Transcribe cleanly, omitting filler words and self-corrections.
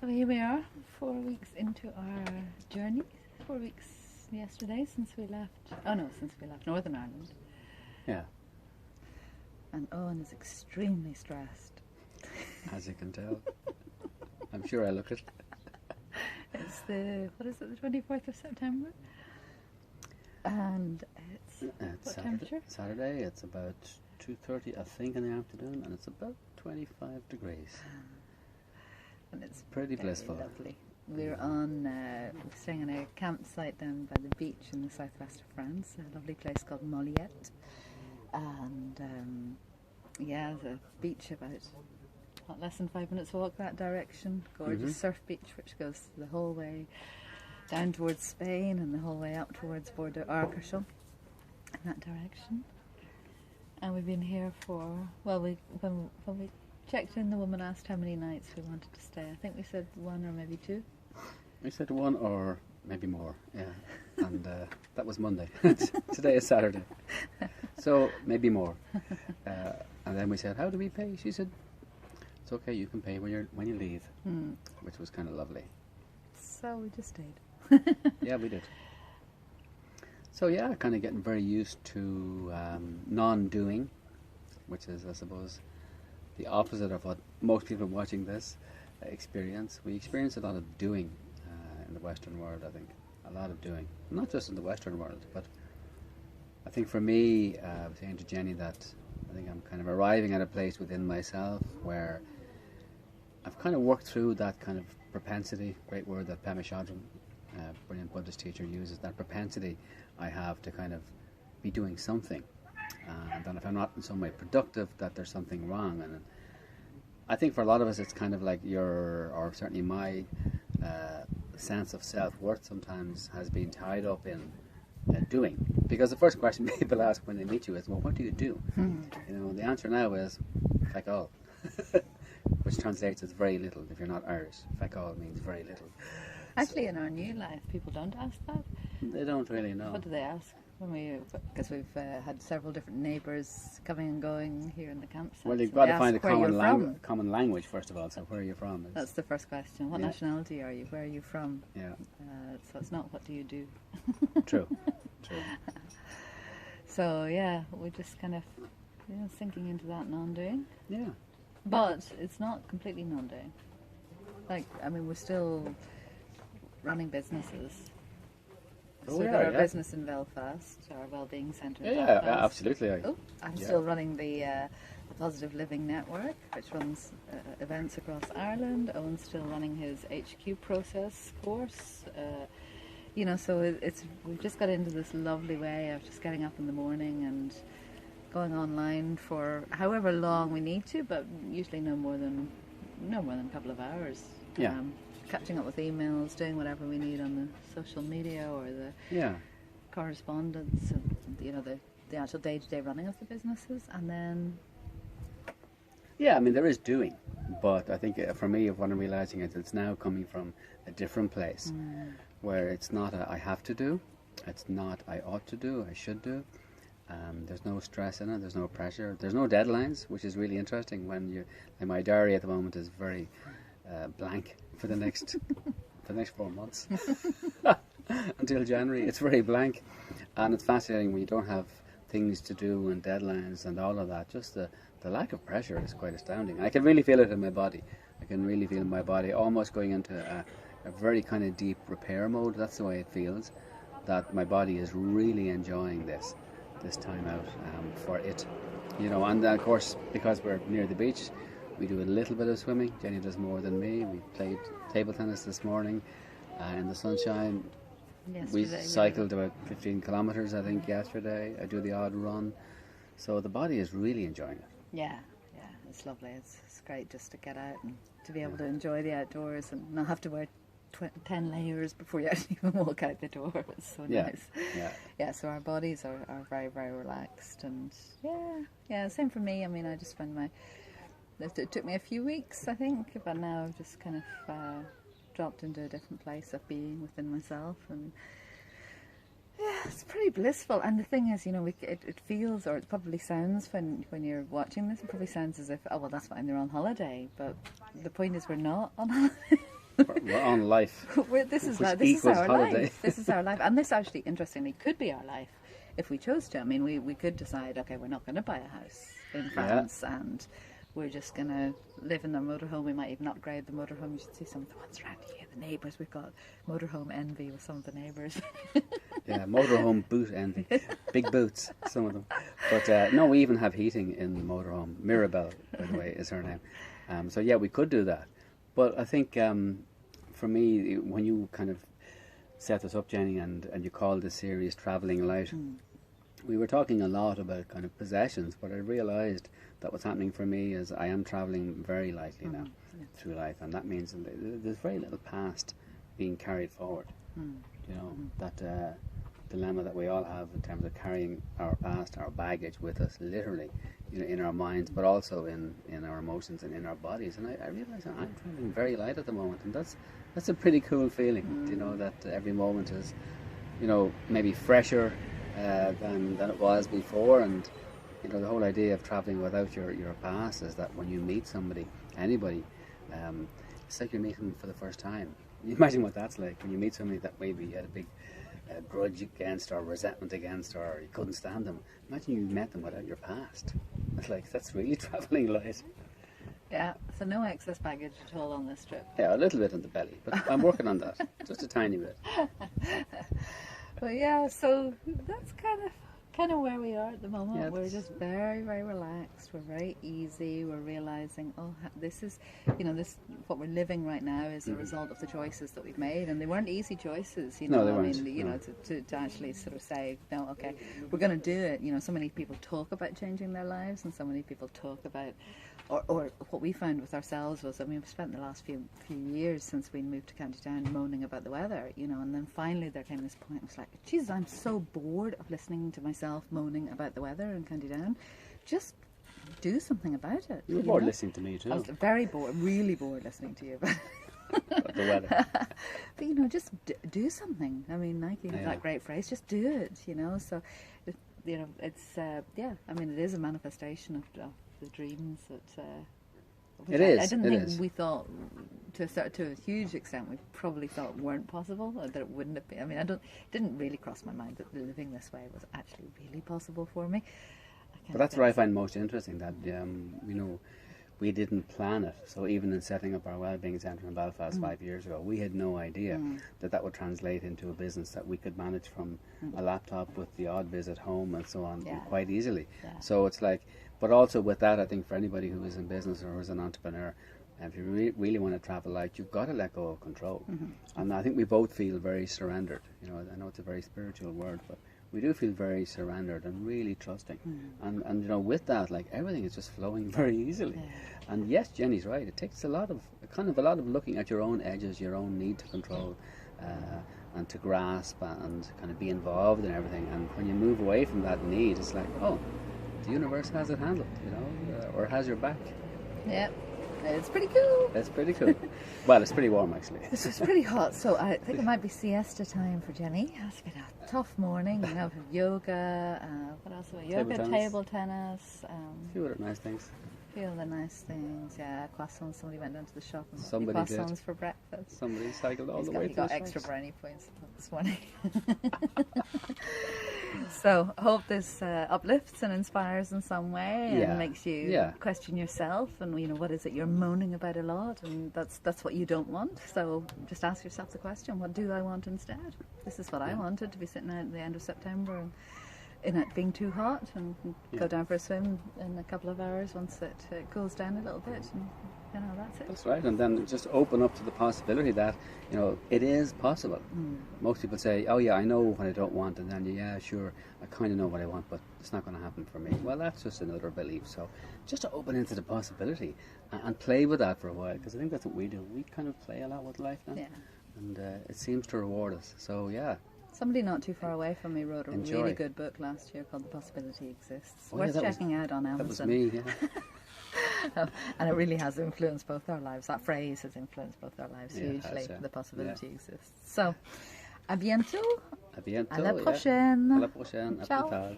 So here we are, 4 weeks into our journey. 4 weeks yesterday since we left. Oh no, since we left Northern Ireland. Yeah, And Owen is extremely stressed. as you can tell. I'm sure I look it. It's the 24th of September, and it's what temperature? Saturday, it's about 2:30, I think, in the afternoon, and it's about 25 degrees. And it's Pretty very blissful. lovely. We're we're staying on a campsite down by the beach in the southwest of France, a lovely place called Moliette. And the beach about less than 5 minutes walk that direction. Gorgeous surf beach which goes the whole way down towards Spain and the whole way up towards Bordeaux, Arcachon, in that direction. And we've been here for, when we checked in, the woman asked how many nights we wanted to stay. I think we said 1 or maybe 2. We said 1 or maybe more, yeah. And that was Monday. Today is Saturday. So maybe more. And then we said, how do we pay? She said, it's okay, you can pay when you leave, which was kind of lovely. So we just stayed. Yeah, we did. So yeah, kind of getting very used to non-doing, which is, I suppose, the opposite of what most people watching this experience. We experience a lot of doing in the Western world, I think. A lot of doing. Not just in the Western world, but I think for me, I was saying to Jenny that I think I'm kind of arriving at a place within myself where I've kind of worked through that kind of propensity, great word that Pema Chodron, brilliant Buddhist teacher, uses, that propensity I have to kind of be doing something. And then if I'm not in some way productive, that there's something wrong. And I think for a lot of us it's kind of like or certainly my sense of self-worth sometimes has been tied up in doing. Because the first question people ask when they meet you is, well, what do you do? You know, the answer now is, feck all. Which translates as very little if you're not Irish. Feck all means very little. Actually, in our new life, people don't ask that. They don't really know. What do they ask? Because we've had several different neighbours coming and going here in the campsite. Well, you've So got they to find a ask where you're common language first of all. So where are you from? That's the first question. What Yeah. nationality are you? Where are you from? Yeah, So it's not what do you do. true. So yeah, we're just kind of sinking into that non-doing. Yeah. But it's not completely non-doing. We're still running businesses. Oh, So we've yeah, got our yeah. business in Belfast, our wellbeing centre in Yeah, Belfast. absolutely. I'm Yeah. still running the Positive Living Network, which runs events across Ireland. Owen's still running his HQ process course. So we've just got into this lovely way of just getting up in the morning and going online for however long we need to, but usually no more than a couple of hours. Yeah. Catching up with emails, doing whatever we need on the social media or the Yeah. correspondence, and the actual day-to-day running of the businesses, and then Yeah, I mean, there is doing, but I think for me, what I'm realizing is it's now coming from a different place, where it's not a I have to do, it's not I ought to do, I should do. There's no stress in it, there's no pressure, there's no deadlines, which is really interesting. My diary at the moment is very blank for the next 4 months until January. It's very blank, and it's fascinating when you don't have things to do and deadlines and all of that. Just the lack of pressure is quite astounding. I can really feel it in my body. I can really feel my body almost going into a very kind of deep repair mode. That's the way it feels, that my body is really enjoying this time out for it. And of course, because we're near the beach, we do a little bit of swimming. Jenny does more than me. We played table tennis this morning in the sunshine. We cycled about 15 kilometres, I think, yesterday. I do the odd run. So the body is really enjoying it. Yeah, it's lovely. It's great just to get out and to be able to enjoy the outdoors and not have to wear 10 layers before you actually even walk out the door. It's so nice. Yeah, so our bodies are very, very relaxed. And yeah, same for me. I mean, I just find it took me a few weeks, I think, but now I've just kind of dropped into a different place of being within myself, and yeah, it's pretty blissful. And the thing is, it feels, or it probably sounds when you're watching this, it probably sounds as if, oh well, that's fine, they're on holiday. But the point is, we're not on holiday. We're on life. This is Which this is equals our holiday. life. This is our life, and this actually, interestingly, could be our life if we chose to. I mean, we could decide, okay, we're not going to buy a house in France, and we're just going to live in the motorhome. We might even upgrade the motorhome. You should see some of the ones around here. The neighbours, we've got motorhome envy with some of the neighbours. Yeah, motorhome boot envy. Big boots, some of them. But no, we even have heating in the motorhome. Mirabelle, by the way, is her name. So yeah, we could do that. But I think for me, when you kind of set this up, Jenny, and you called this series Travelling Light, we were talking a lot about kind of possessions, but I realised that what's happening for me is I am travelling very lightly now through life, and that means there's very little past being carried forward. You know, that dilemma that we all have in terms of carrying our past, our baggage with us, literally, you know, in our minds, but also in our emotions and in our bodies. And I realise that I'm travelling very light at the moment, and that's a pretty cool feeling, you know, that every moment is, you know, maybe fresher than it was before. And you know, the whole idea of travelling without your past is that when you meet somebody, anybody, it's like you're meeting them for the first time. You imagine what that's like when you meet somebody that maybe you had a big grudge against or resentment against, or you couldn't stand them. Imagine you met them without your past. It's like, that's really travelling light. Yeah, so no excess baggage at all on this trip. Yeah, a little bit in the belly, but I'm working on that. Just a tiny bit. But yeah, so that's kind of where we are at the moment. Yeah, we're just very, very relaxed. We're very easy. We're realizing, this is, you know, this what we're living right now is a result of the choices that we've made, and they weren't easy choices. You know, No, they I weren't. mean, you know, to actually sort of say, no, okay, we're going to do it. You know, so many people talk about changing their lives, and so many people talk about. Or what we found with ourselves was, I mean, we've spent the last few years since we moved to County Down moaning about the weather, you know, and then finally there came this point, it was like, Jesus, I'm so bored of listening to myself moaning about the weather in County Down. Just do something about it. You were bored listening to me too. I was very bored, really bored listening to you about About the weather. But, you know, just do something. I mean, Nike has that great phrase, just do it, you know, so, you know, it's, I mean, it is a manifestation of the dreams that It is. I didn't think we thought to a huge extent we probably thought weren't possible, or that it wouldn't have been. I mean, didn't really cross my mind that living this way was actually really possible for me. But that's what I find most interesting, that you know, we didn't plan it. So even in setting up our wellbeing centre in Belfast 5 years ago, we had no idea that would translate into a business that we could manage from a laptop with the odd visit home and so on quite easily. Yeah. So it's like, but also with that, I think for anybody who is in business or who is an entrepreneur, if you really want to travel light, you've got to let go of control. And I think we both feel very surrendered. You know, I know it's a very spiritual word, but we do feel very surrendered and really trusting. And you know, with that, like, everything is just flowing very easily. And yes, Jenny's right. It takes a lot of looking at your own edges, your own need to control, and to grasp and kind of be involved in everything. And when you move away from that need, it's like, oh, the universe has it handled, you know, or has your back. Yeah, it's pretty cool. That's pretty cool. Well, it's pretty warm actually. It's pretty hot, so I think it might be siesta time for Jenny. It's been a tough morning. You know, yoga. What else? Yoga, table tennis. A few other nice things. Feel the nice things, yeah. Croissants. Somebody went down to the shop and Somebody bought croissants for breakfast. Somebody cycled all the way to He got the extra shops. brownie points this morning. So I hope this uplifts and inspires in some way, and makes you question yourself, and you know, what is it you're moaning about a lot, and that's what you don't want. So just ask yourself the question: what do I want instead? This is what I wanted, to be sitting out at the end of September and in it being too hot, and go down for a swim in a couple of hours once it cools down a little bit, and you know, that's it. That's right, and then just open up to the possibility that, you know, it is possible. Most people say, oh yeah, I know what I don't want, and then yeah, sure, I kind of know what I want, but it's not going to happen for me. Well, that's just another belief. So just to open into the possibility and play with that for a while, because I think that's what we do. We kind of play a lot with life now, and it seems to reward us. So yeah. Somebody not too far away from me wrote a Enjoy. really good book last year called The Possibility Exists. Oh, Worth yeah, checking out on Amazon. That was me, yeah. And it really has influenced both our lives. That phrase has influenced both our lives hugely. The possibility exists. So, à bientôt. À bientôt. À la prochaine. À la prochaine. À Ciao. plus tard.